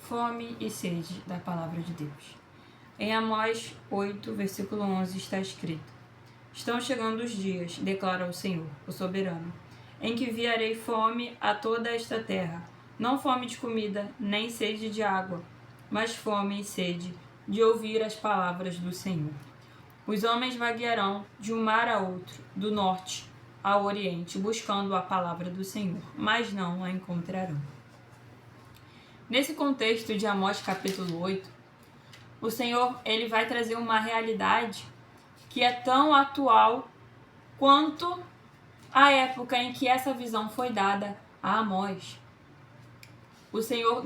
fome e sede da palavra de Deus. Em Amós 8, versículo 11 está escrito: Estão chegando os dias, declara o Senhor, o soberano, em que enviarei fome a toda esta terra, não fome de comida, nem sede de água, mas fome e sede de ouvir as palavras do Senhor. Os homens vaguearão de um mar a outro, do norte ao oriente, buscando a palavra do Senhor, mas não a encontrarão. Nesse contexto de Amós capítulo 8, o Senhor ele vai trazer uma realidade que é tão atual quanto a época em que essa visão foi dada a Amós. O Senhor,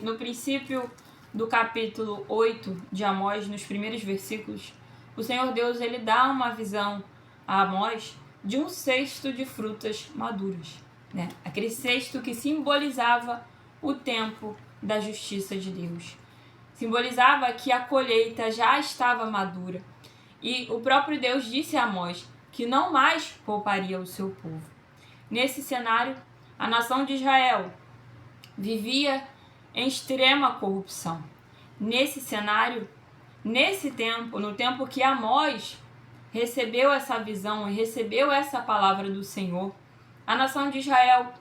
no princípio do capítulo 8 de Amós, nos primeiros versículos, o Senhor Deus ele dá uma visão a Amós de um cesto de frutas maduras, né? Aquele cesto que simbolizava o tempo da justiça de Deus. Simbolizava que a colheita já estava madura. E o próprio Deus disse a Amós que não mais pouparia o seu povo. Nesse cenário, a nação de Israel vivia em extrema corrupção. Nesse cenário, nesse tempo, no tempo que Amós recebeu essa visão e recebeu essa palavra do Senhor, a nação de Israel,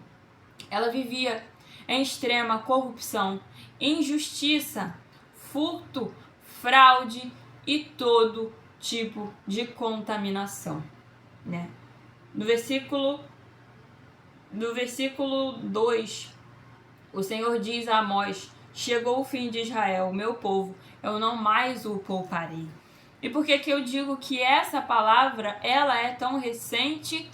ela vivia em extrema corrupção, injustiça, furto, fraude e todo tipo de contaminação, né? No versículo 2, o Senhor diz a Amós: chegou o fim de Israel, meu povo, eu não mais o pouparei. E por que eu digo que essa palavra ela é tão recente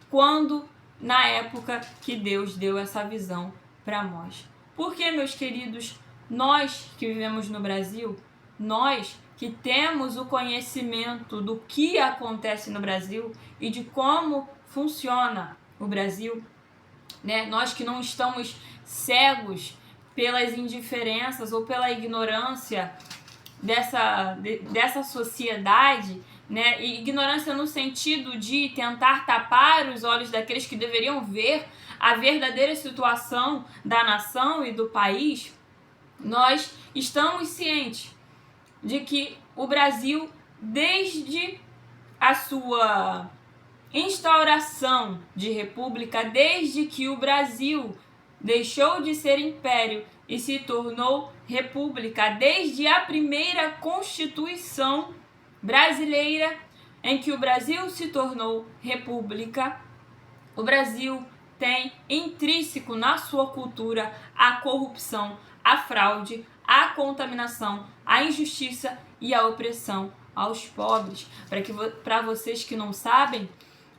quando na época que Deus deu essa visão para Amós? Porque, meus queridos, nós que vivemos no Brasil, nós que temos o conhecimento do que acontece no Brasil e de como funciona o Brasil, né? Nós que não estamos cegos pelas indiferenças ou pela ignorância dessa sociedade, né? E ignorância no sentido de tentar tapar os olhos daqueles que deveriam ver a verdadeira situação da nação e do país. Nós estamos cientes de que o Brasil, desde a sua instauração de república, desde que o Brasil deixou de ser império e se tornou república, desde a primeira Constituição brasileira, em que o Brasil se tornou república, o Brasil tem intrínseco na sua cultura a corrupção, a fraude, a contaminação, a injustiça e a opressão aos pobres. Para vocês que não sabem,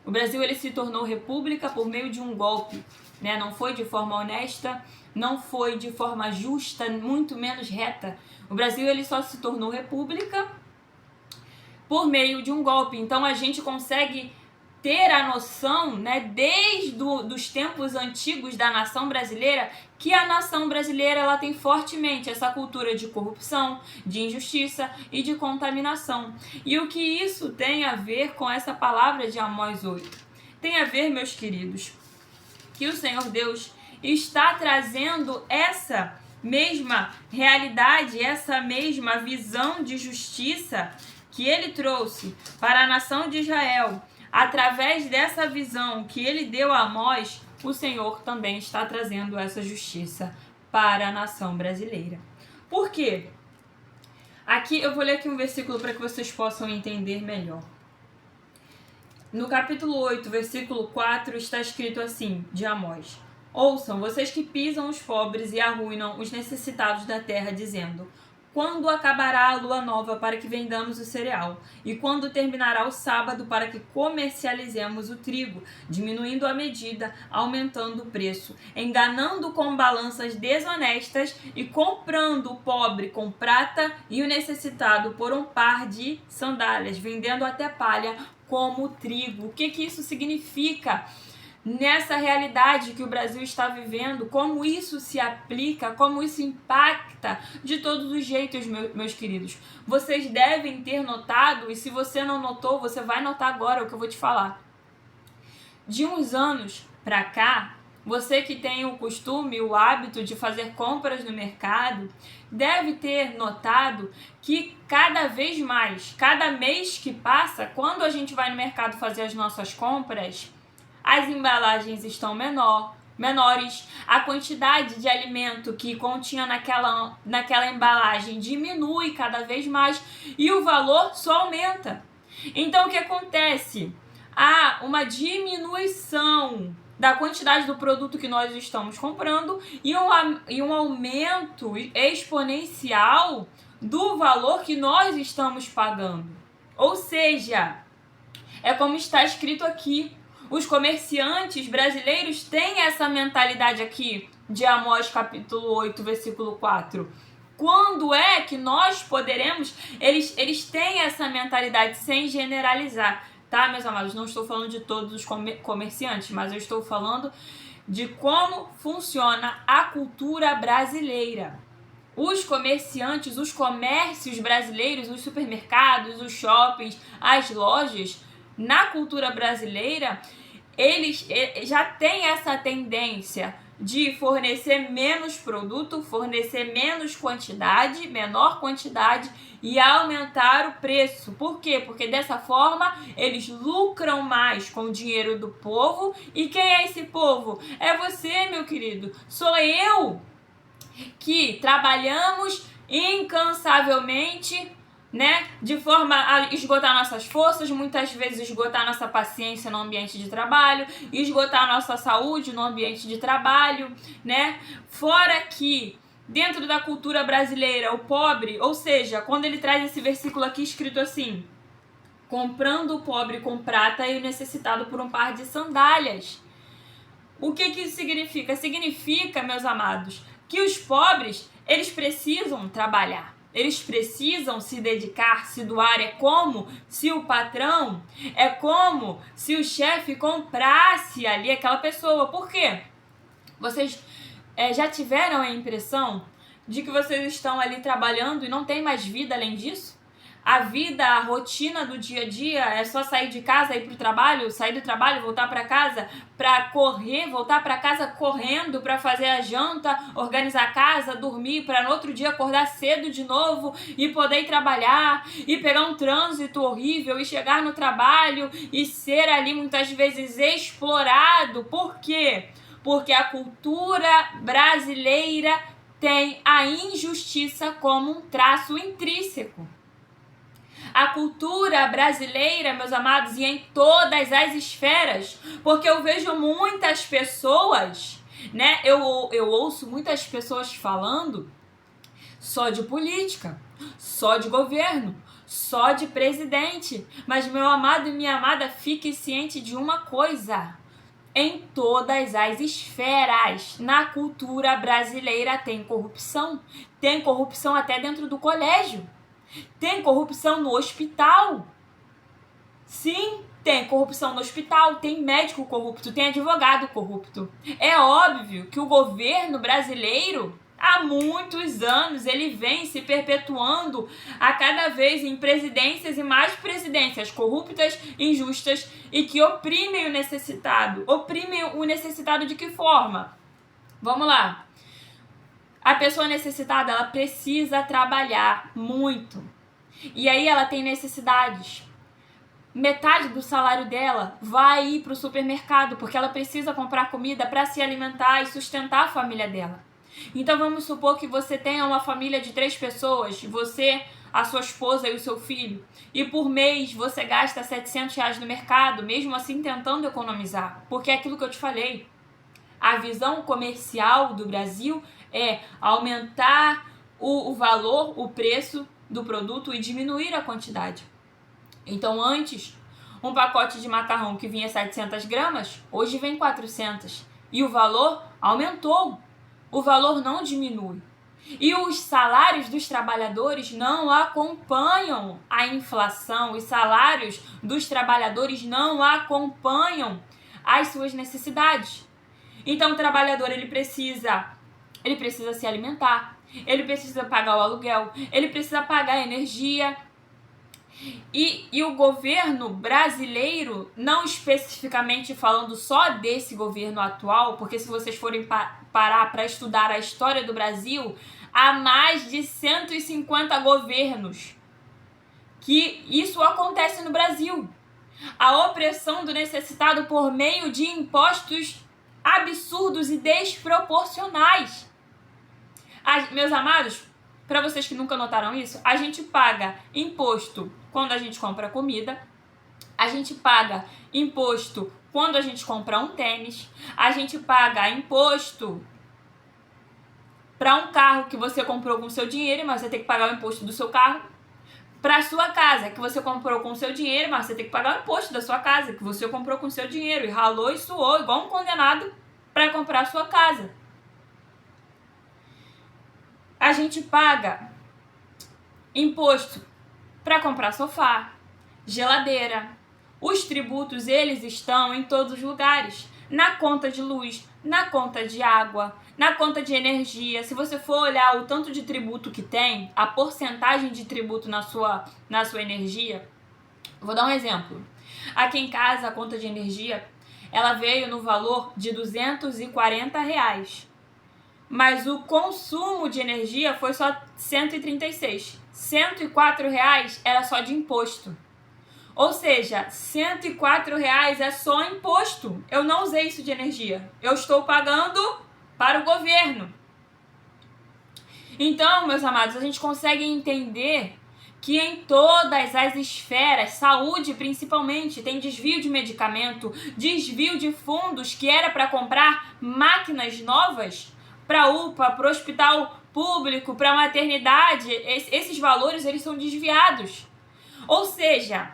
o Brasil ele se tornou república por meio de um golpe, né? Não foi de forma honesta, não foi de forma justa, muito menos reta. O Brasil ele só se tornou república por meio de um golpe. Então a gente consegue ter a noção, né, desde os tempos antigos da nação brasileira, que a nação brasileira ela tem fortemente essa cultura de corrupção, de injustiça e de contaminação. E o que isso tem a ver com essa palavra de Amós 8? Tem a ver, meus queridos, que o Senhor Deus está trazendo essa mesma realidade, essa mesma visão de justiça que ele trouxe para a nação de Israel. Através dessa visão que ele deu a Amós, o Senhor também está trazendo essa justiça para a nação brasileira. Por quê? Aqui eu vou ler aqui um versículo para que vocês possam entender melhor. No capítulo 8, versículo 4, está escrito assim, de Amós: Ouçam, vocês que pisam os pobres e arruinam os necessitados da terra, dizendo: quando acabará a lua nova para que vendamos o cereal? E quando terminará o sábado para que comercializemos o trigo, diminuindo a medida, aumentando o preço, enganando com balanças desonestas e comprando o pobre com prata e o necessitado por um par de sandálias, vendendo até palha como trigo. O que isso significa? Nessa realidade que o Brasil está vivendo, como isso se aplica, como isso impacta de todos os jeitos, meus queridos. Vocês devem ter notado, e se você não notou, você vai notar agora o que eu vou te falar. De uns anos para cá, você que tem o costume, o hábito de fazer compras no mercado, deve ter notado que cada vez mais, cada mês que passa, quando a gente vai no mercado fazer as nossas compras, as embalagens estão menores, a quantidade de alimento que continha naquela embalagem diminui cada vez mais e o valor só aumenta. Então, o que acontece? Há uma diminuição da quantidade do produto que nós estamos comprando e um aumento exponencial do valor que nós estamos pagando. Ou seja, é como está escrito aqui, os comerciantes brasileiros têm essa mentalidade aqui de Amós capítulo 8, versículo 4. Quando é que nós poderemos... Eles têm essa mentalidade sem generalizar, tá, meus amados? Não estou falando de todos os comerciantes, mas eu estou falando de como funciona a cultura brasileira. Os comerciantes, os comércios brasileiros, os supermercados, os shoppings, as lojas, na cultura brasileira, eles já têm essa tendência de fornecer menos produto, fornecer menos quantidade, menor quantidade e aumentar o preço. Por quê? Porque dessa forma eles lucram mais com o dinheiro do povo. E quem é esse povo? É você, meu querido. Sou eu, que trabalhamos incansavelmente, né, de forma a esgotar nossas forças, muitas vezes esgotar nossa paciência no ambiente de trabalho, esgotar nossa saúde no ambiente de trabalho, né? Fora que dentro da cultura brasileira, o pobre, ou seja, quando ele traz esse versículo aqui escrito assim: comprando o pobre com prata e o necessitado por um par de sandálias. O que isso significa? Significa, meus amados, que os pobres, eles precisam trabalhar. Eles precisam se dedicar, se doar. É como se o patrão, é como se o chefe comprasse ali aquela pessoa. Por quê? Vocês já tiveram a impressão de que vocês estão ali trabalhando e não tem mais vida além disso? A vida, a rotina do dia a dia é só sair de casa, ir pro trabalho, sair do trabalho, voltar para casa, para correr, voltar para casa correndo, para fazer a janta, organizar a casa, dormir, para no outro dia acordar cedo de novo e poder ir trabalhar e pegar um trânsito horrível e chegar no trabalho e ser ali muitas vezes explorado. Por quê? Porque a cultura brasileira tem a injustiça como um traço intrínseco. A cultura brasileira, meus amados, e em todas as esferas, porque eu vejo muitas pessoas, né? Eu ouço muitas pessoas falando só de política, só de governo, só de presidente. Mas, meu amado e minha amada, fique ciente de uma coisa: em todas as esferas, na cultura brasileira tem corrupção até dentro do colégio. Tem corrupção no hospital. Sim, tem corrupção no hospital, tem médico corrupto, tem advogado corrupto. É óbvio que o governo brasileiro, há muitos anos, ele vem se perpetuando a cada vez em presidências e mais presidências corruptas, injustas e que oprimem o necessitado. Oprimem o necessitado de que forma? Vamos lá. A pessoa necessitada, ela precisa trabalhar muito. E aí ela tem necessidades. Metade do salário dela vai ir para o supermercado, porque ela precisa comprar comida para se alimentar e sustentar a família dela. Então vamos supor que você tenha uma família de 3 pessoas, você, a sua esposa e o seu filho, e por mês você gasta R$700 no mercado, mesmo assim tentando economizar, porque é aquilo que eu te falei. A visão comercial do Brasil é aumentar o valor, o preço do produto e diminuir a quantidade. Então, antes, um pacote de macarrão que vinha 700 gramas, hoje vem 400. E o valor aumentou. O valor não diminui. E os salários dos trabalhadores não acompanham a inflação. Os salários dos trabalhadores não acompanham as suas necessidades. Então, o trabalhador, ele precisa se alimentar, ele precisa pagar o aluguel, ele precisa pagar a energia. E o governo brasileiro, não especificamente falando só desse governo atual, porque se vocês forem parar para estudar a história do Brasil, há mais de 150 governos que isso acontece no Brasil. A opressão do necessitado por meio de impostos absurdos e desproporcionais. Meus amados, para vocês que nunca notaram isso, a gente paga imposto quando a gente compra comida, a gente paga imposto quando a gente compra um tênis, a gente paga imposto para um carro que você comprou com seu dinheiro, mas você tem que pagar o imposto do seu carro, para sua casa que você comprou com seu dinheiro, mas você tem que pagar o imposto da sua casa que você comprou com seu dinheiro e ralou e suou igual um condenado para comprar a sua casa. A gente paga imposto para comprar sofá, geladeira. Os tributos, eles estão em todos os lugares. Na conta de luz, na conta de água, na conta de energia. Se você for olhar o tanto de tributo que tem, a porcentagem de tributo na sua energia, vou dar um exemplo. Aqui em casa, a conta de energia, ela veio no valor de R$240. Mas o consumo de energia foi só 136. R$104 era só de imposto. Ou seja, R$104 é só imposto. Eu não usei isso de energia. Eu estou pagando para o governo. Então, meus amados, a gente consegue entender que em todas as esferas, saúde principalmente, tem desvio de medicamento, desvio de fundos que era para comprar máquinas novas para UPA, para o hospital público, para a maternidade. Esses valores, eles são desviados. Ou seja,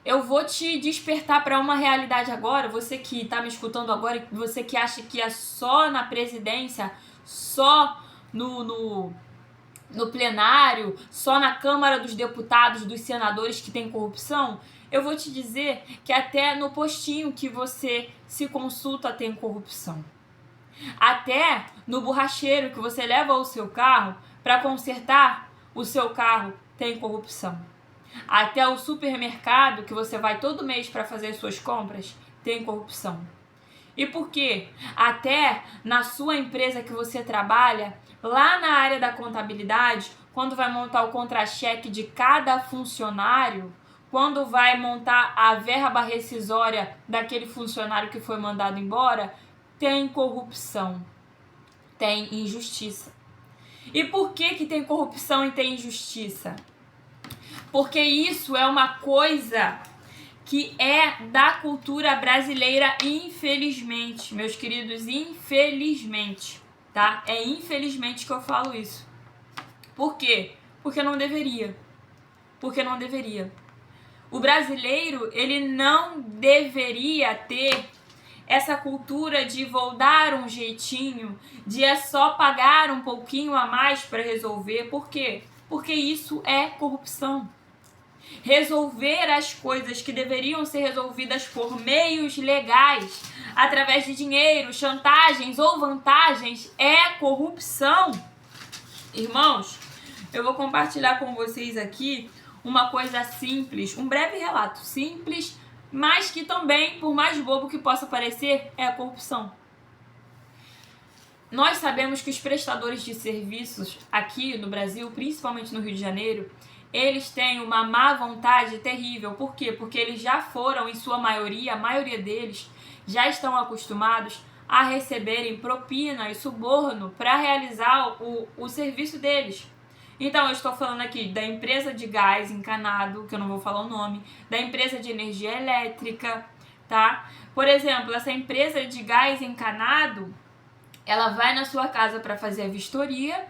eu vou te despertar para uma realidade agora, você que está me escutando agora, você que acha que é só na presidência, só no plenário, só na Câmara dos Deputados, dos senadores que tem corrupção, eu vou te dizer que até no postinho que você se consulta tem corrupção. Até no borracheiro que você leva o seu carro para consertar o seu carro tem corrupção. Até o supermercado que você vai todo mês para fazer suas compras tem corrupção. E por quê? Até na sua empresa que você trabalha, lá na área da contabilidade, quando vai montar o contra-cheque de cada funcionário, quando vai montar a verba rescisória daquele funcionário que foi mandado embora, tem corrupção, tem injustiça. E por que tem corrupção e tem injustiça? Porque isso é uma coisa que é da cultura brasileira, infelizmente, meus queridos, infelizmente, tá? É infelizmente que eu falo isso. Por quê? Porque não deveria. Porque não deveria. O brasileiro, ele não deveria ter essa cultura de vou dar um jeitinho, de é só pagar um pouquinho a mais para resolver. Por quê? Porque isso é corrupção. Resolver as coisas que deveriam ser resolvidas por meios legais, através de dinheiro, chantagens ou vantagens, é corrupção. Irmãos, eu vou compartilhar com vocês aqui uma coisa simples, um breve relato simples, mas que também, por mais bobo que possa parecer, é a corrupção. Nós sabemos que os prestadores de serviços aqui no Brasil, principalmente no Rio de Janeiro, eles têm uma má vontade terrível. Por quê? Porque eles já foram, em sua maioria, a maioria deles, já estão acostumados a receberem propina e suborno para realizar o serviço deles. Então, eu estou falando aqui da empresa de gás encanado, que eu não vou falar o nome, da empresa de energia elétrica, tá? Por exemplo, essa empresa de gás encanado, ela vai na sua casa para fazer a vistoria,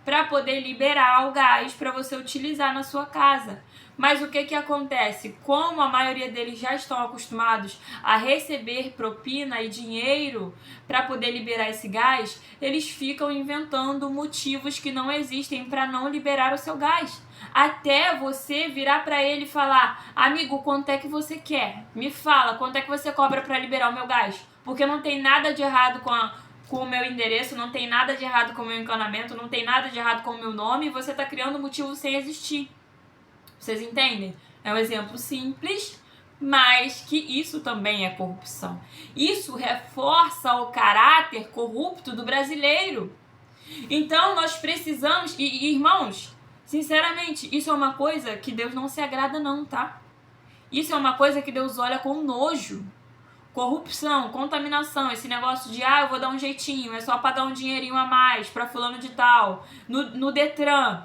para poder liberar o gás para você utilizar na sua casa. Mas o que acontece? Como a maioria deles já estão acostumados a receber propina e dinheiro para poder liberar esse gás, eles ficam inventando motivos que não existem para não liberar o seu gás. Até você virar para ele e falar: amigo, quanto é que você quer? Me fala, quanto é que você cobra para liberar o meu gás? Porque não tem nada de errado com o meu endereço, não tem nada de errado com o meu encanamento, não tem nada de errado com o meu nome, e você está criando motivo sem existir. Vocês entendem? É um exemplo simples, mas que isso também é corrupção. Isso reforça o caráter corrupto do brasileiro. Então nós precisamos, irmãos, sinceramente, isso é uma coisa que Deus não se agrada não, tá? Isso é uma coisa que Deus olha com nojo. Corrupção, contaminação, esse negócio de eu vou dar um jeitinho, é só pagar um dinheirinho a mais pra fulano de tal, no Detran.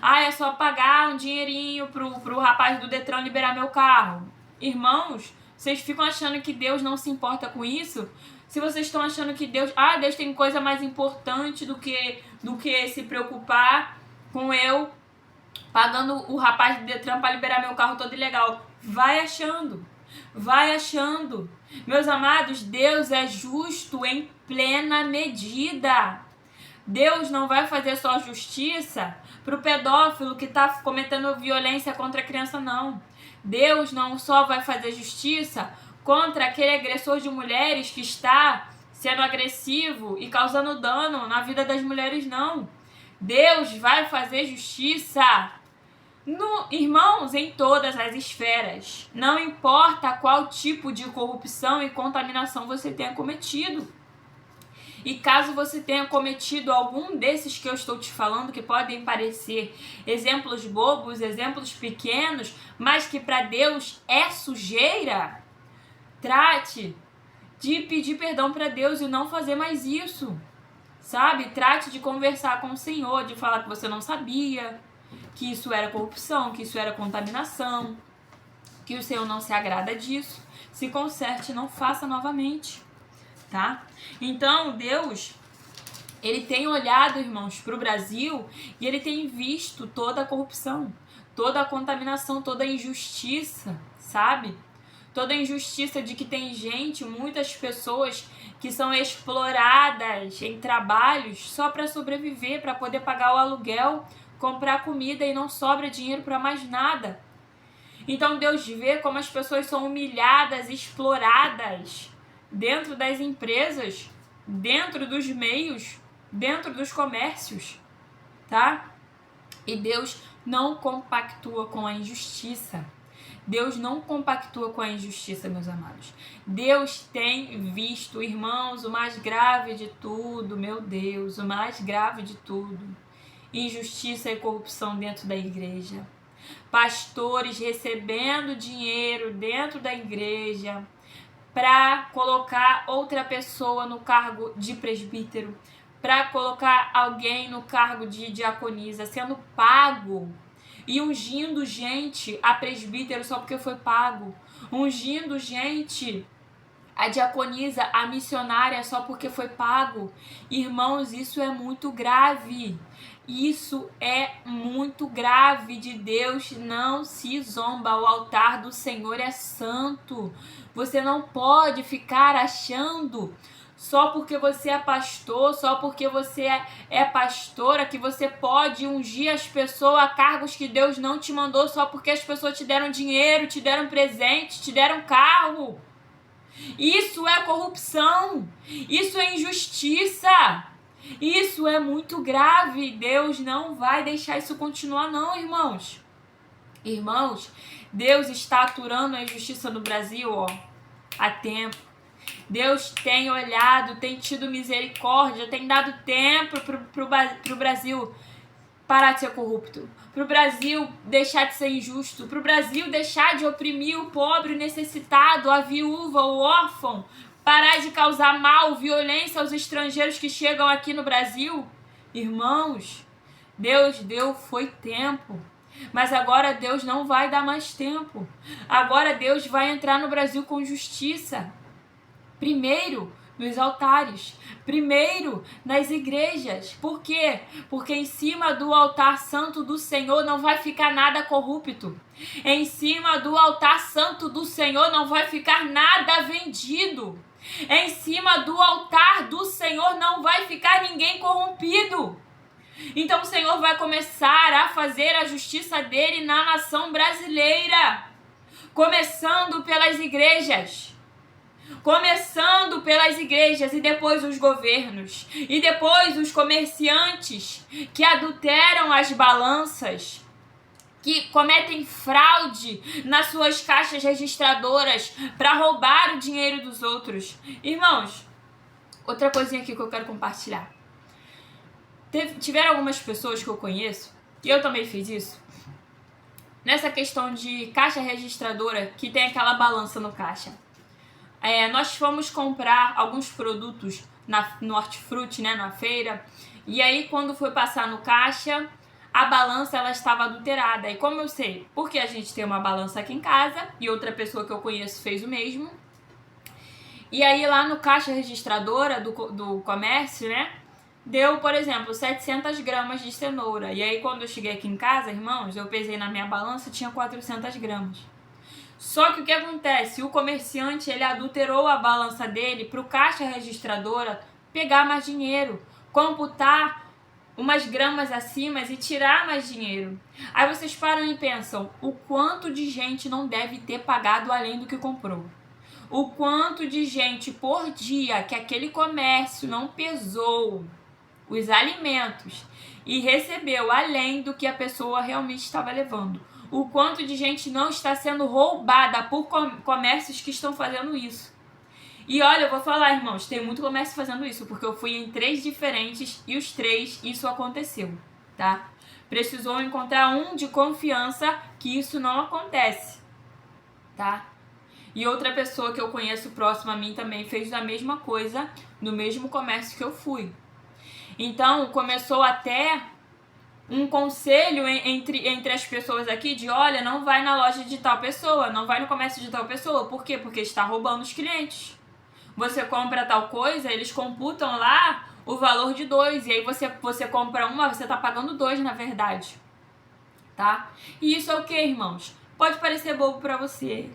É só pagar um dinheirinho pro rapaz do Detran liberar meu carro. Irmãos, vocês ficam achando que Deus não se importa com isso? Se vocês estão achando que Deus tem coisa mais importante do que se preocupar com eu pagando o rapaz do Detran para liberar meu carro todo ilegal. Vai achando. Meus amados, Deus é justo em plena medida. Deus não vai fazer só justiça pro pedófilo que está cometendo violência contra a criança, não. Deus não só vai fazer justiça contra aquele agressor de mulheres que está sendo agressivo e causando dano na vida das mulheres, não. Deus vai fazer justiça, irmãos, em todas as esferas. Não importa qual tipo de corrupção e contaminação você tenha cometido. E caso você tenha cometido algum desses que eu estou te falando, que podem parecer exemplos bobos, exemplos pequenos, mas que para Deus é sujeira, trate de pedir perdão para Deus e não fazer mais isso, sabe? Trate de conversar com o Senhor, de falar que você não sabia, que isso era corrupção, que isso era contaminação, que o Senhor não se agrada disso. Se conserte, não faça novamente, tá? Então, Deus, ele tem olhado, irmãos, para o Brasil e ele tem visto toda a corrupção, toda a contaminação, toda a injustiça, sabe? Toda a injustiça de que tem gente, muitas pessoas que são exploradas em trabalhos só para sobreviver, para poder pagar o aluguel, comprar comida e não sobra dinheiro para mais nada. Então Deus vê como as pessoas são humilhadas, exploradas dentro das empresas, dentro dos meios, dentro dos comércios, tá? E Deus não compactua com a injustiça. Deus não compactua com a injustiça, meus amados. Deus tem visto, irmãos, o mais grave de tudo, meu Deus, o mais grave de tudo. Injustiça e corrupção dentro da igreja. Pastores recebendo dinheiro dentro da igreja para colocar outra pessoa no cargo de presbítero, para colocar alguém no cargo de diaconisa, sendo pago e ungindo gente a presbítero só porque foi pago, ungindo gente a diaconisa, a missionária só porque foi pago. Irmãos, isso é muito grave. Isso é muito grave. De Deus não se zomba. O altar do Senhor é santo. Você não pode ficar achando só porque você é pastor, só porque você é pastora, que você pode ungir as pessoas a cargos que Deus não te mandou só porque as pessoas te deram dinheiro, te deram presente, te deram carro. Isso é corrupção, isso é injustiça, isso é muito grave. Deus não vai deixar isso continuar não, irmãos. Irmãos, Deus está aturando a injustiça no Brasil, há tempo. Deus tem olhado, tem tido misericórdia, tem dado tempo pro Brasil parar de ser corrupto, pro Brasil deixar de ser injusto, pro Brasil deixar de oprimir o pobre, o necessitado, a viúva, o órfão, parar de causar mal, violência aos estrangeiros que chegam aqui no Brasil. Irmãos, Deus deu foi tempo, mas agora Deus não vai dar mais tempo. Agora Deus vai entrar no Brasil com justiça. Primeiro nos altares, primeiro nas igrejas. Por quê? Porque em cima do altar santo do Senhor não vai ficar nada corrupto. Em cima do altar santo do Senhor não vai ficar nada vendido. Em cima do altar do Senhor não vai ficar ninguém corrompido. Então o Senhor vai começar a fazer a justiça dele na nação brasileira, começando pelas igrejas. Começando pelas igrejas e depois os governos e depois os comerciantes que adulteram as balanças, que cometem fraude nas suas caixas registradoras para roubar o dinheiro dos outros. Irmãos, outra coisinha aqui que eu quero compartilhar. Tiveram algumas pessoas que eu conheço, e eu também fiz isso, nessa questão de caixa registradora que tem aquela balança no caixa. Nós fomos comprar alguns produtos no Hortifruti, né, na feira, e aí quando foi passar no caixa, a balança ela estava adulterada. E como eu sei? Porque a gente tem uma balança aqui em casa e outra pessoa que eu conheço fez o mesmo. E aí lá no caixa registradora do comércio, né, deu, por exemplo, 700 gramas de cenoura. E aí quando eu cheguei aqui em casa, irmãos, eu pesei na minha balança, tinha 400 gramas. Só que o que acontece? O comerciante, ele adulterou a balança dele para o caixa registradora pegar mais dinheiro, computar umas gramas acima e tirar mais dinheiro. Aí vocês param e pensam, o quanto de gente não deve ter pagado além do que comprou? O quanto de gente por dia que aquele comércio não pesou os alimentos e recebeu além do que a pessoa realmente estava levando. O quanto de gente não está sendo roubada por comércios que estão fazendo isso. E olha, eu vou falar, irmãos, tem muito comércio fazendo isso, porque eu fui em 3 diferentes e os 3 isso aconteceu, tá? Precisou encontrar um de confiança que isso não acontece, tá? E outra pessoa que eu conheço próxima a mim também fez a mesma coisa no mesmo comércio que eu fui. Então, começou até um conselho entre as pessoas aqui de, olha, não vai na loja de tal pessoa, não vai no comércio de tal pessoa. Por quê? Porque está roubando os clientes. Você compra tal coisa, eles computam lá o valor de 2, e aí você compra uma, você está pagando 2 na verdade, tá? E isso é o que, irmãos? Pode parecer bobo para você,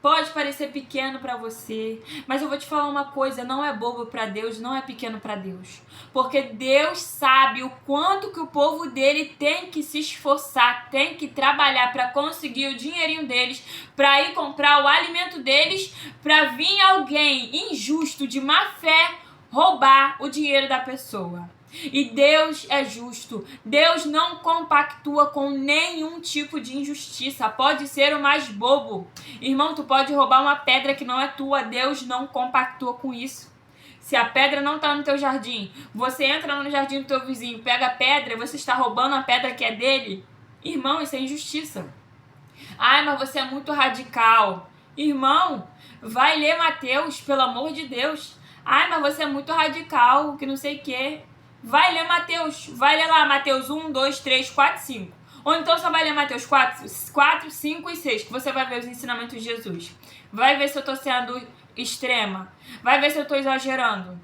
pode parecer pequeno para você, mas eu vou te falar uma coisa, não é bobo para Deus, não é pequeno para Deus. Porque Deus sabe o quanto que o povo dele tem que se esforçar, tem que trabalhar para conseguir o dinheirinho deles, para ir comprar o alimento deles, para vir alguém injusto, de má fé, roubar o dinheiro da pessoa. E Deus é justo. Deus não compactua com nenhum tipo de injustiça. Pode ser o mais bobo. Irmão, tu pode roubar uma pedra que não é tua. Deus não compactua com isso. Se a pedra não está no teu jardim, você entra no jardim do teu vizinho, pega a pedra, você está roubando a pedra que é dele. Irmão, isso é injustiça. Ai, mas você é muito radical. Irmão, vai ler Mateus, pelo amor de Deus. Ai, mas você é muito radical, que não sei o quê. Vai ler Mateus, vai ler lá Mateus 1, 2, 3, 4, 5. Ou então só vai ler Mateus 4, 5 e 6, que você vai ver os ensinamentos de Jesus. Vai ver se eu estou sendo extrema. Vai ver se eu estou exagerando.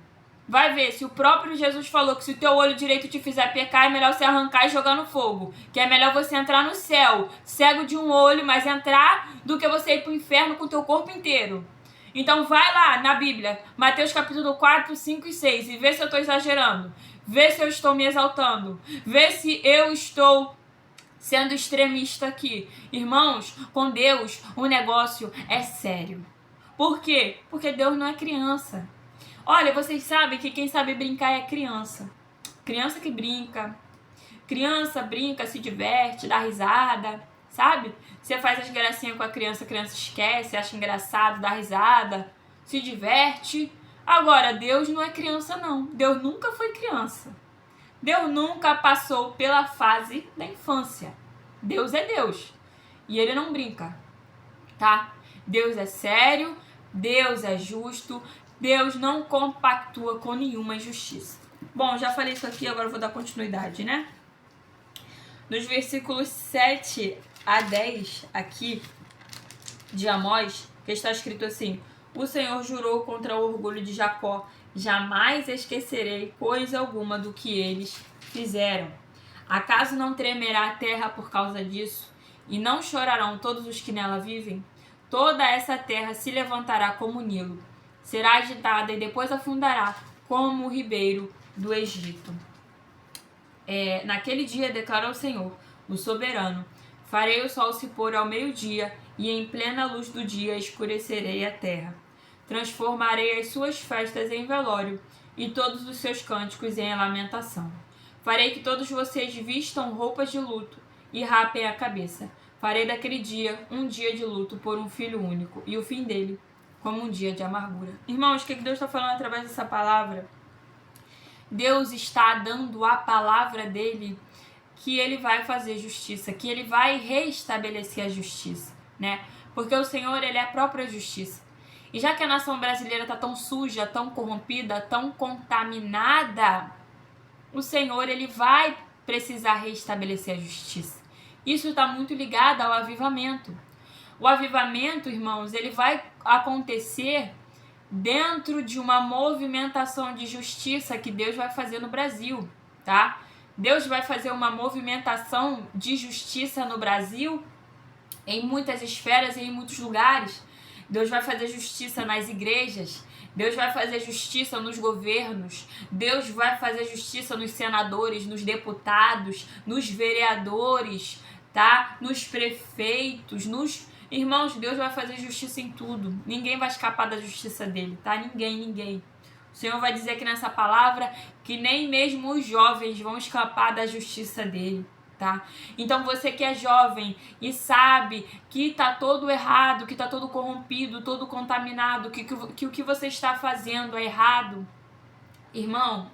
Vai ver se o próprio Jesus falou que se o teu olho direito te fizer pecar, é melhor você arrancar e jogar no fogo. Que é melhor você entrar no céu, cego de um olho, mas entrar, do que você ir para o inferno com o teu corpo inteiro. Então vai lá na Bíblia, Mateus capítulo 4, 5 e 6, e vê se eu estou exagerando. Vê se eu estou me exaltando. Vê se eu estou sendo extremista aqui. Irmãos, com Deus o negócio é sério. Por quê? Porque Deus não é criança. Olha, vocês sabem que quem sabe brincar é criança. Criança que brinca. Criança brinca, se diverte, dá risada, sabe? Você faz as gracinhas com a criança esquece, acha engraçado, dá risada, se diverte. Agora, Deus não é criança, não. Deus nunca foi criança. Deus nunca passou pela fase da infância. Deus é Deus. E Ele não brinca, tá? Deus é sério, Deus é justo, Deus não compactua com nenhuma injustiça. Bom, já falei isso aqui, agora eu vou dar continuidade, né? Nos versículos 7 a 10 aqui de Amós, que está escrito assim: o Senhor jurou contra o orgulho de Jacó, jamais esquecerei coisa alguma do que eles fizeram. Acaso não tremerá a terra por causa disso? E não chorarão todos os que nela vivem? Toda essa terra se levantará como o Nilo, será agitada e depois afundará como o ribeiro do Egito. Naquele dia, declara o Senhor, o soberano, farei o sol se pôr ao meio-dia, e em plena luz do dia escurecerei a terra. Transformarei as suas festas em velório, e todos os seus cânticos em lamentação. Farei que todos vocês vistam roupas de luto, e rapem a cabeça. Farei daquele dia um dia de luto por um filho único, e o fim dele como um dia de amargura. Irmãos, o que Deus está falando através dessa palavra? Deus está dando a palavra dele que ele vai fazer justiça, que ele vai reestabelecer a justiça, né? Porque o Senhor, ele é a própria justiça. E já que a nação brasileira está tão suja, tão corrompida, tão contaminada, o Senhor, ele vai precisar reestabelecer a justiça. Isso está muito ligado ao avivamento. O avivamento, irmãos, ele vai acontecer dentro de uma movimentação de justiça que Deus vai fazer no Brasil, tá? Deus vai fazer uma movimentação de justiça no Brasil em muitas esferas e em muitos lugares. Deus vai fazer justiça nas igrejas, Deus vai fazer justiça nos governos, Deus vai fazer justiça nos senadores, nos deputados, nos vereadores, tá? Nos prefeitos, Irmãos, Deus vai fazer justiça em tudo. Ninguém vai escapar da justiça dele, tá? Ninguém. O Senhor vai dizer aqui nessa palavra que nem mesmo os jovens vão escapar da justiça dele, tá? Então você que é jovem e sabe que tá todo errado, que tá todo corrompido, todo contaminado, que o que você está fazendo é errado, irmão,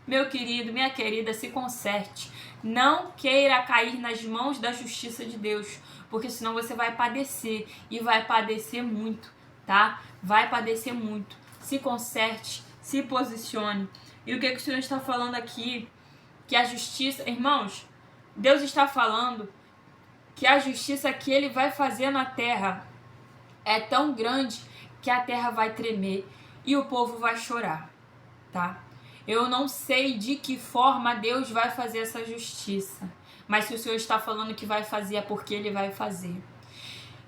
meu querido, minha querida, se conserte. Não queira cair nas mãos da justiça de Deus, porque senão você vai padecer, e vai padecer muito, tá? Vai padecer muito. Se conserte, se posicione. E o que o Senhor está falando aqui? Que a justiça... Irmãos, Deus está falando que a justiça que Ele vai fazer na terra é tão grande que a terra vai tremer e o povo vai chorar, tá? Eu não sei de que forma Deus vai fazer essa justiça, mas se o Senhor está falando que vai fazer, é porque Ele vai fazer.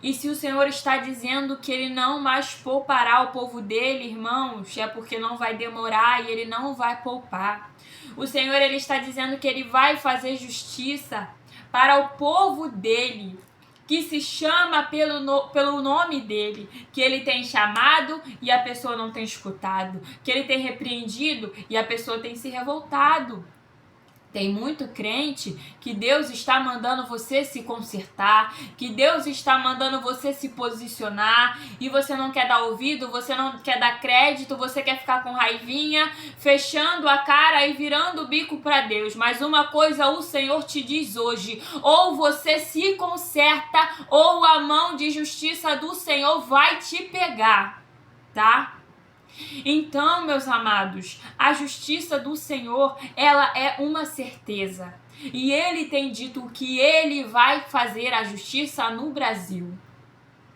E se o Senhor está dizendo que Ele não mais poupará o povo dele, irmãos, é porque não vai demorar e Ele não vai poupar. O Senhor, Ele está dizendo que Ele vai fazer justiça para o povo dele, que se chama pelo nome dele, que Ele tem chamado e a pessoa não tem escutado, que Ele tem repreendido e a pessoa tem se revoltado. Tem muito crente que Deus está mandando você se consertar, que Deus está mandando você se posicionar e você não quer dar ouvido, você não quer dar crédito, você quer ficar com raivinha, fechando a cara e virando o bico para Deus. Mas uma coisa o Senhor te diz hoje: ou você se conserta ou a mão de justiça do Senhor vai te pegar, tá? Então, meus amados, a justiça do Senhor, ela é uma certeza. E Ele tem dito que Ele vai fazer a justiça no Brasil,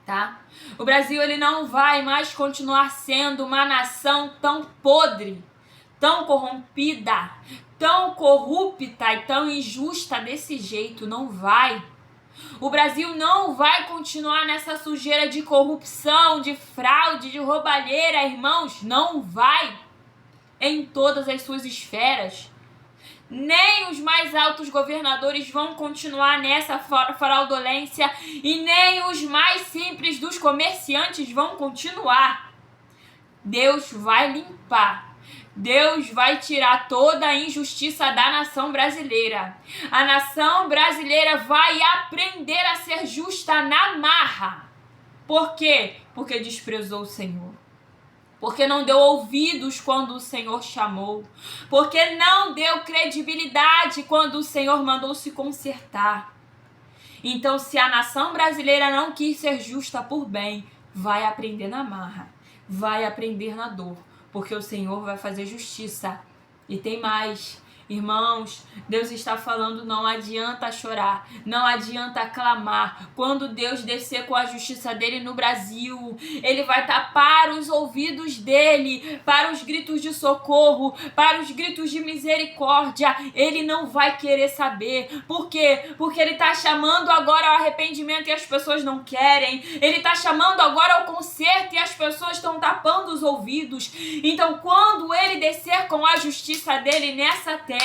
tá? O Brasil, ele não vai mais continuar sendo uma nação tão podre, tão corrompida, tão corrupta e tão injusta desse jeito. Não vai. O Brasil não vai continuar nessa sujeira de corrupção, de fraude, de roubalheira, irmãos. Não vai. Em todas as suas esferas. Nem os mais altos governadores vão continuar nessa fraudulência e nem os mais simples dos comerciantes vão continuar. Deus vai limpar. Deus vai tirar toda a injustiça da nação brasileira. A nação brasileira vai aprender a ser justa na marra. Por quê? Porque desprezou o Senhor. Porque não deu ouvidos quando o Senhor chamou. Porque não deu credibilidade quando o Senhor mandou se consertar. Então, se a nação brasileira não quis ser justa por bem, vai aprender na marra. Vai aprender na dor. Porque o Senhor vai fazer justiça. E tem mais. Irmãos, Deus está falando, não adianta chorar, não adianta clamar. Quando Deus descer com a justiça dele no Brasil, Ele vai tapar os ouvidos dele para os gritos de socorro, para os gritos de misericórdia. Ele não vai querer saber. Por quê? Porque Ele está chamando agora ao arrependimento e as pessoas não querem. Ele está chamando agora ao conserto e as pessoas estão tapando os ouvidos. Então, quando Ele descer com a justiça dele nessa terra,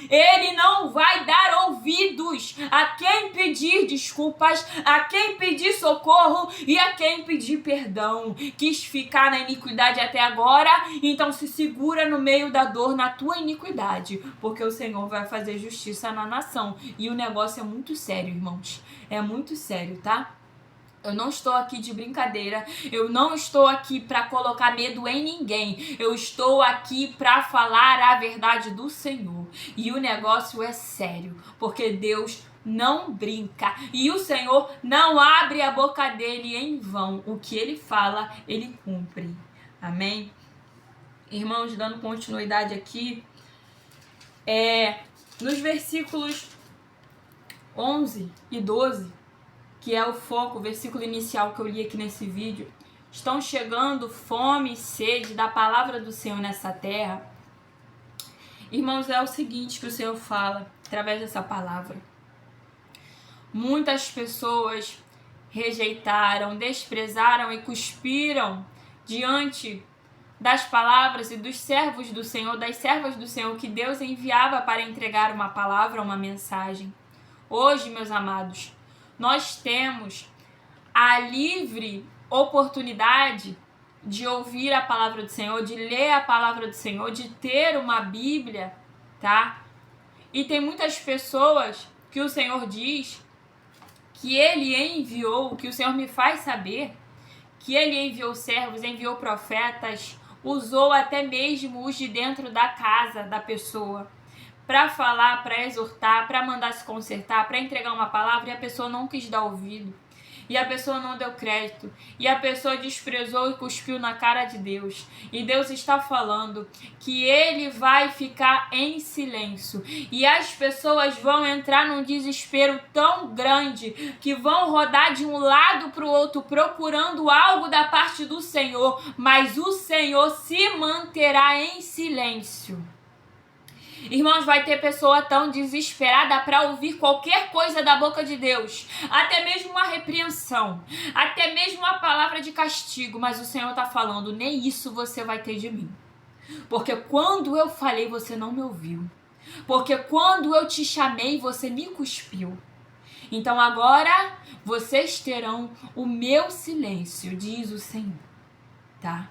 Ele não vai dar ouvidos a quem pedir desculpas, a quem pedir socorro e a quem pedir perdão. Quis ficar na iniquidade até agora, então se segura no meio da dor na tua iniquidade, porque o Senhor vai fazer justiça na nação. E o negócio é muito sério, irmãos. É muito sério, tá? Eu não estou aqui de brincadeira, eu não estou aqui para colocar medo em ninguém, eu estou aqui para falar a verdade do Senhor. E o negócio é sério, porque Deus não brinca e o Senhor não abre a boca dele em vão. O que ele fala, ele cumpre. Amém? Irmãos, dando continuidade aqui, nos versículos 11 e 12, que é o foco, o versículo inicial que eu li aqui nesse vídeo, estão chegando fome e sede da palavra do Senhor nessa terra. Irmãos, é o seguinte que o Senhor fala através dessa palavra. Muitas pessoas rejeitaram, desprezaram e cuspiram diante das palavras e dos servos do Senhor, das servas do Senhor que Deus enviava para entregar uma palavra, uma mensagem. Hoje, meus amados, nós temos a livre oportunidade de ouvir a palavra do Senhor, de ler a palavra do Senhor, de ter uma Bíblia, tá? E tem muitas pessoas que o Senhor diz que Ele enviou, que o Senhor me faz saber, que Ele enviou servos, enviou profetas, usou até mesmo os de dentro da casa da pessoa, para falar, para exortar, para mandar se consertar, para entregar uma palavra, e a pessoa não quis dar ouvido, e a pessoa não deu crédito, e a pessoa desprezou e cuspiu na cara de Deus. E Deus está falando que Ele vai ficar em silêncio, e as pessoas vão entrar num desespero tão grande que vão rodar de um lado para o outro procurando algo da parte do Senhor, mas o Senhor se manterá em silêncio. Irmãos, vai ter pessoa tão desesperada para ouvir qualquer coisa da boca de Deus, até mesmo uma repreensão, até mesmo uma palavra de castigo, mas o Senhor está falando, nem isso você vai ter de mim, porque quando eu falei você não me ouviu, porque quando eu te chamei você me cuspiu, então agora vocês terão o meu silêncio, diz o Senhor, tá?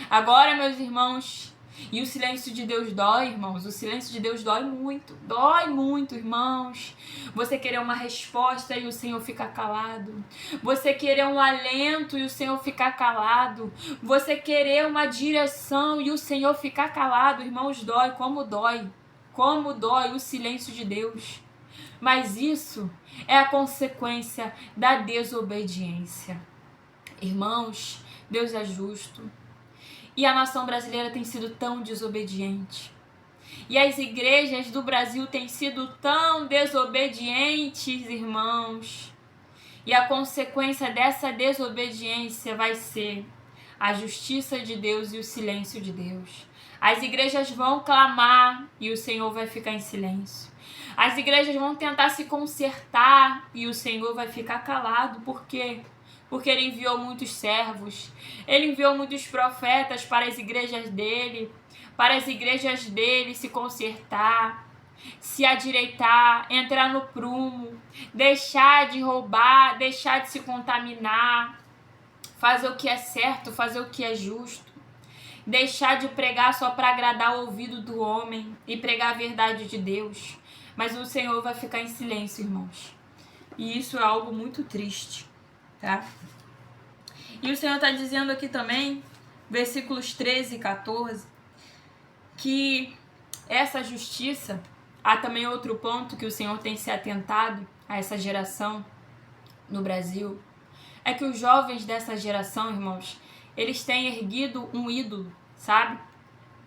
Agora, meus irmãos, e o silêncio de Deus dói, irmãos. O silêncio de Deus dói muito, irmãos. Você querer uma resposta e o Senhor ficar calado. Você querer um alento e o Senhor ficar calado. Você querer uma direção e o Senhor ficar calado, irmãos, dói. Como dói o silêncio de Deus. Mas isso é a consequência da desobediência. Irmãos, Deus é justo. E a nação brasileira tem sido tão desobediente. E as igrejas do Brasil têm sido tão desobedientes, irmãos. E a consequência dessa desobediência vai ser a justiça de Deus e o silêncio de Deus. As igrejas vão clamar e o Senhor vai ficar em silêncio. As igrejas vão tentar se consertar e o Senhor vai ficar calado. Por quê? Porque Ele enviou muitos servos, Ele enviou muitos profetas para as igrejas dele se consertar, se adireitar, entrar no prumo, deixar de roubar, deixar de se contaminar, fazer o que é certo, fazer o que é justo, deixar de pregar só para agradar o ouvido do homem e pregar a verdade de Deus. Mas o Senhor vai ficar em silêncio, irmãos. E isso é algo muito triste. Tá? E o Senhor está dizendo aqui também, versículos 13 e 14, que essa justiça, há também outro ponto que o Senhor tem se atentado a essa geração no Brasil, é que os jovens dessa geração, irmãos, eles têm erguido um ídolo, sabe?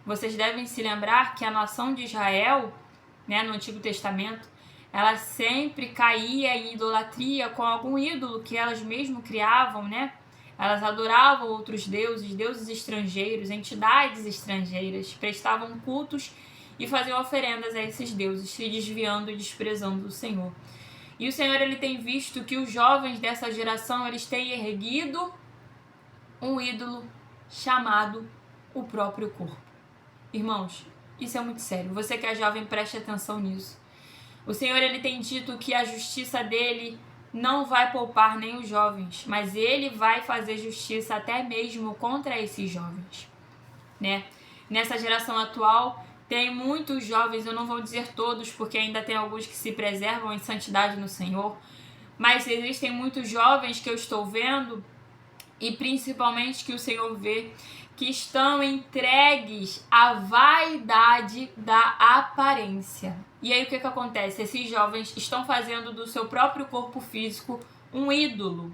Vocês devem se lembrar que a nação de Israel, né, no Antigo Testamento, ela sempre caía em idolatria com algum ídolo que elas mesmo criavam, né? Elas adoravam outros deuses, deuses estrangeiros, entidades estrangeiras, prestavam cultos e faziam oferendas a esses deuses, se desviando e desprezando o Senhor. E o Senhor, ele tem visto que os jovens dessa geração, eles têm erguido um ídolo chamado o próprio corpo. Irmãos, isso é muito sério. Você que é jovem, preste atenção nisso. O Senhor, ele tem dito que a justiça dele não vai poupar nem os jovens, mas ele vai fazer justiça até mesmo contra esses jovens, né? Nessa geração atual, tem muitos jovens, eu não vou dizer todos, porque ainda tem alguns que se preservam em santidade no Senhor, mas existem muitos jovens que eu estou vendo, e principalmente que o Senhor vê, que estão entregues à vaidade da aparência. E aí o que acontece? Esses jovens estão fazendo do seu próprio corpo físico um ídolo,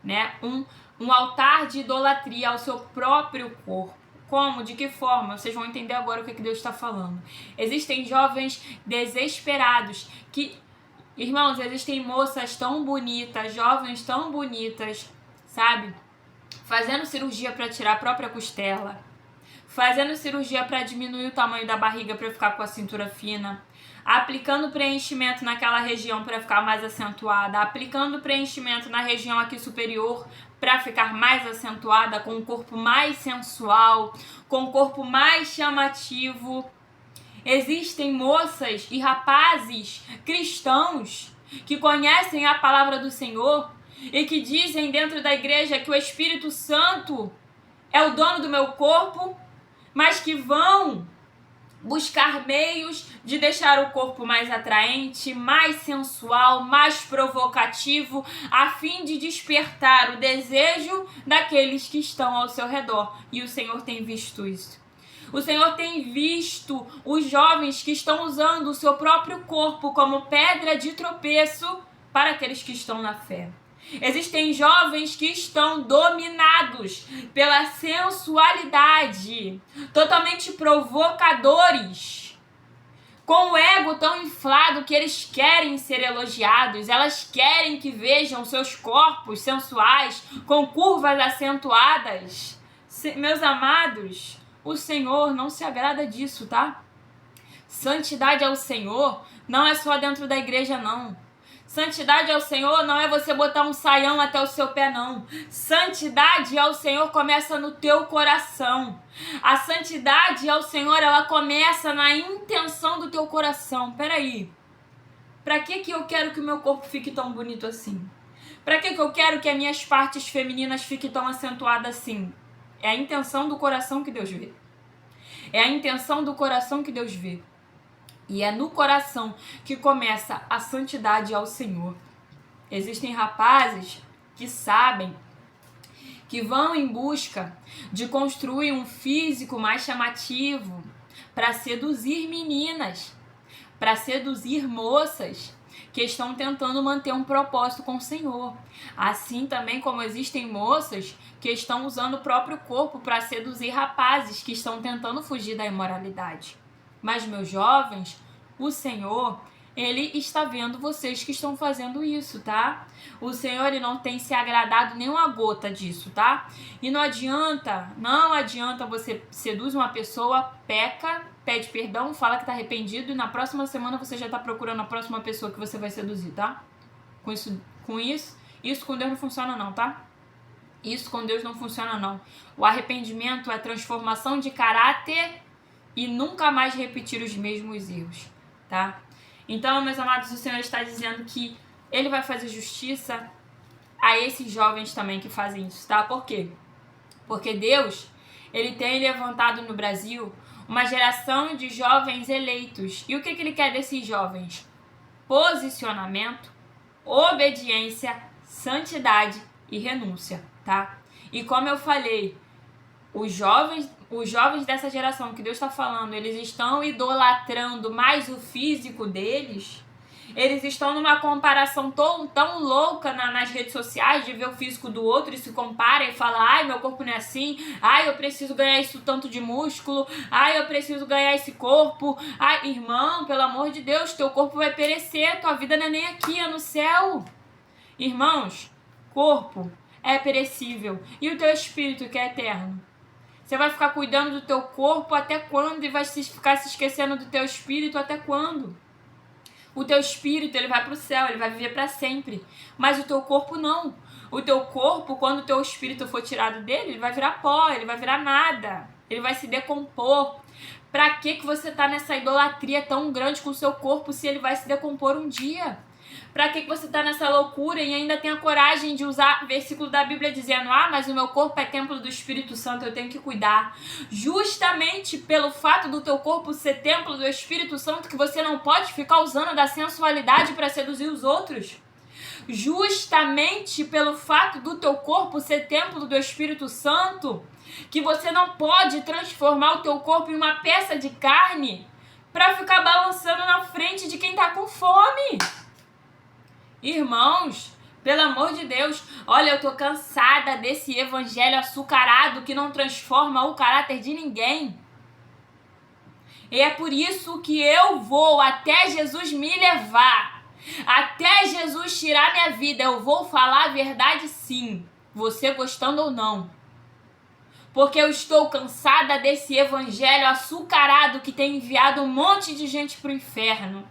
né? Um altar de idolatria ao seu próprio corpo. Como? De que forma? Vocês vão entender agora o que Deus está falando. Existem jovens desesperados que... Irmãos, existem moças tão bonitas, jovens tão bonitas, sabe? Fazendo cirurgia para tirar a própria costela, fazendo cirurgia para diminuir o tamanho da barriga para ficar com a cintura fina, aplicando preenchimento naquela região para ficar mais acentuada, aplicando preenchimento na região aqui superior para ficar mais acentuada, com um corpo mais sensual, com um corpo mais chamativo. Existem moças e rapazes cristãos que conhecem a palavra do Senhor e que dizem dentro da igreja que o Espírito Santo é o dono do meu corpo, mas que vão buscar meios de deixar o corpo mais atraente, mais sensual, mais provocativo, a fim de despertar o desejo daqueles que estão ao seu redor. E o Senhor tem visto isso. O Senhor tem visto os jovens que estão usando o seu próprio corpo como pedra de tropeço para aqueles que estão na fé. Existem jovens que estão dominados pela sensualidade, totalmente provocadores, com o ego tão inflado que eles querem ser elogiados, elas querem que vejam seus corpos sensuais com curvas acentuadas. Meus amados, o Senhor não se agrada disso, tá? Santidade ao Senhor não é só dentro da igreja, não. Santidade ao Senhor não é você botar um saião até o seu pé, não. Santidade ao Senhor começa no teu coração. A santidade ao Senhor, ela começa na intenção do teu coração. Peraí, pra que eu quero que o meu corpo fique tão bonito assim? Pra que eu quero que as minhas partes femininas fiquem tão acentuadas assim? É a intenção do coração que Deus vê. É a intenção do coração que Deus vê. E é no coração que começa a santidade ao Senhor. Existem rapazes que sabem, que vão em busca de construir um físico mais chamativo para seduzir meninas, para seduzir moças que estão tentando manter um propósito com o Senhor. Assim também como existem moças que estão usando o próprio corpo para seduzir rapazes que estão tentando fugir da imoralidade. Mas, meus jovens, o Senhor, Ele está vendo vocês que estão fazendo isso, tá? O Senhor, Ele não tem se agradado nem uma gota disso, tá? E não adianta você seduz uma pessoa, peca, pede perdão, fala que tá arrependido e na próxima semana você já tá procurando a próxima pessoa que você vai seduzir, tá? Isso com Deus não funciona não, tá? Isso com Deus não funciona não. O arrependimento é transformação de caráter e nunca mais repetir os mesmos erros, tá? Então, meus amados, o Senhor está dizendo que Ele vai fazer justiça a esses jovens também que fazem isso, tá? Por quê? Porque Deus, Ele tem levantado no Brasil uma geração de jovens eleitos. E o que Ele quer desses jovens? Posicionamento, obediência, santidade e renúncia, tá? E como eu falei, os jovens dessa geração que Deus está falando, eles estão idolatrando mais o físico deles. Eles estão numa comparação tão louca nas redes sociais de ver o físico do outro e se compara e fala: ai, meu corpo não é assim, ai, eu preciso ganhar isso tanto de músculo, ai, eu preciso ganhar esse corpo. Ai, irmão, pelo amor de Deus, teu corpo vai perecer, tua vida não é nem aqui, é no céu. Irmãos, corpo é perecível e o teu espírito que é eterno. Você vai ficar cuidando do teu corpo até quando e vai ficar se esquecendo do teu espírito até quando? O teu espírito, ele vai para o céu, ele vai viver para sempre. Mas o teu corpo não. O teu corpo, quando o teu espírito for tirado dele, ele vai virar pó, ele vai virar nada. Ele vai se decompor. Pra que você tá nessa idolatria tão grande com o seu corpo se ele vai se decompor um dia? Pra que você tá nessa loucura e ainda tem a coragem de usar versículo da Bíblia dizendo: ah, mas o meu corpo é templo do Espírito Santo, eu tenho que cuidar. Justamente pelo fato do teu corpo ser templo do Espírito Santo que você não pode ficar usando da sensualidade para seduzir os outros. Justamente pelo fato do teu corpo ser templo do Espírito Santo que você não pode transformar o teu corpo em uma peça de carne para ficar balançando na frente de quem tá com fome. Irmãos, pelo amor de Deus, olha, eu tô cansada desse evangelho açucarado que não transforma o caráter de ninguém. E é por isso que eu vou até Jesus me levar, até Jesus tirar minha vida. Eu vou falar a verdade sim, você gostando ou não. Porque eu estou cansada desse evangelho açucarado que tem enviado um monte de gente pro inferno.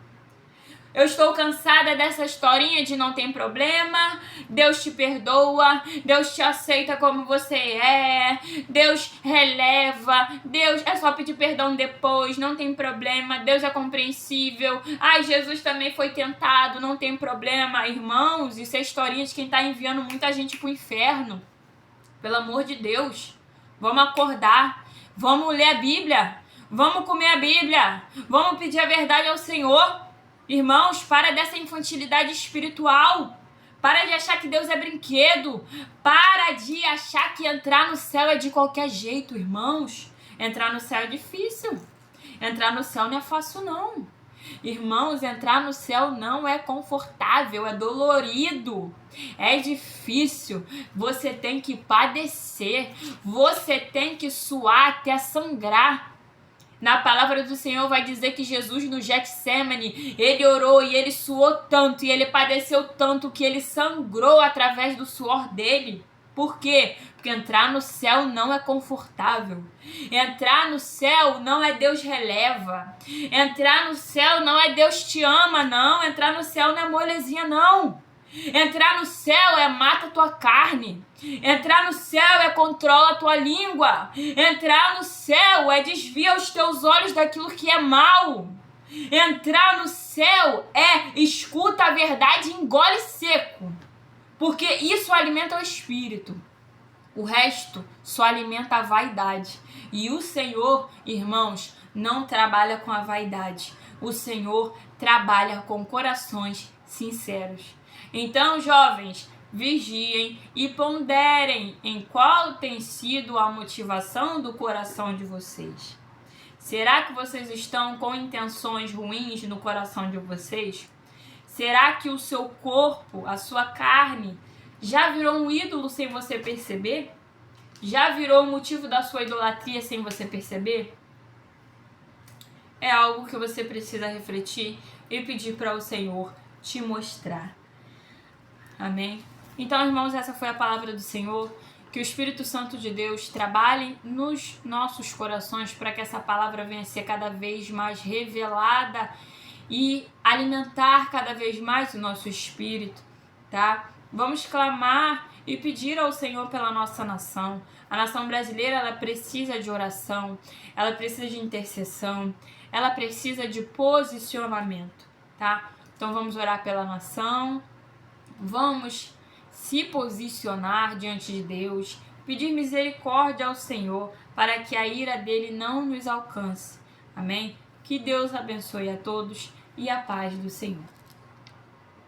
Eu estou cansada dessa historinha de não tem problema, Deus te perdoa, Deus te aceita como você é, Deus releva, Deus é só pedir perdão depois, não tem problema, Deus é compreensível, ai, Jesus também foi tentado, não tem problema. Irmãos, isso é historinha de quem está enviando muita gente pro inferno. Pelo amor de Deus, vamos acordar, vamos ler a Bíblia, vamos comer a Bíblia, vamos pedir a verdade ao Senhor. Irmãos, para dessa infantilidade espiritual. Para de achar que Deus é brinquedo. Para de achar que entrar no céu é de qualquer jeito, irmãos. Entrar no céu é difícil. Entrar no céu não é fácil, não. Irmãos, entrar no céu não é confortável, é dolorido. É difícil. Você tem que padecer. Você tem que suar até sangrar. Na palavra do Senhor vai dizer que Jesus no Getsemane, ele orou e ele suou tanto e ele padeceu tanto que ele sangrou através do suor dele. Por quê? Porque entrar no céu não é confortável. Entrar no céu não é Deus releva. Entrar no céu não é Deus te ama, não. Entrar no céu não é molezinha, não. Entrar no céu é mata tua carne. Entrar no céu é controla tua língua. Entrar no céu é desvia os teus olhos daquilo que é mal. Entrar no céu é escuta a verdade e engole seco. Porque isso alimenta o espírito. O resto só alimenta a vaidade. E o Senhor, irmãos, não trabalha com a vaidade. O Senhor trabalha com corações sinceros. Então, jovens, vigiem e ponderem em qual tem sido a motivação do coração de vocês. Será que vocês estão com intenções ruins no coração de vocês? Será que o seu corpo, a sua carne, já virou um ídolo sem você perceber? Já virou o motivo da sua idolatria sem você perceber? É algo que você precisa refletir e pedir para o Senhor te mostrar. Amém? Então, irmãos, essa foi a palavra do Senhor. Que o Espírito Santo de Deus trabalhe nos nossos corações para que essa palavra venha a ser cada vez mais revelada e alimentar cada vez mais o nosso espírito, tá? Vamos clamar e pedir ao Senhor pela nossa nação. A nação brasileira, ela precisa de oração, ela precisa de intercessão, ela precisa de posicionamento, tá? Então vamos orar pela nação, vamos se posicionar diante de Deus, pedir misericórdia ao Senhor para que a ira dele não nos alcance. Amém? Que Deus abençoe a todos e a paz do Senhor.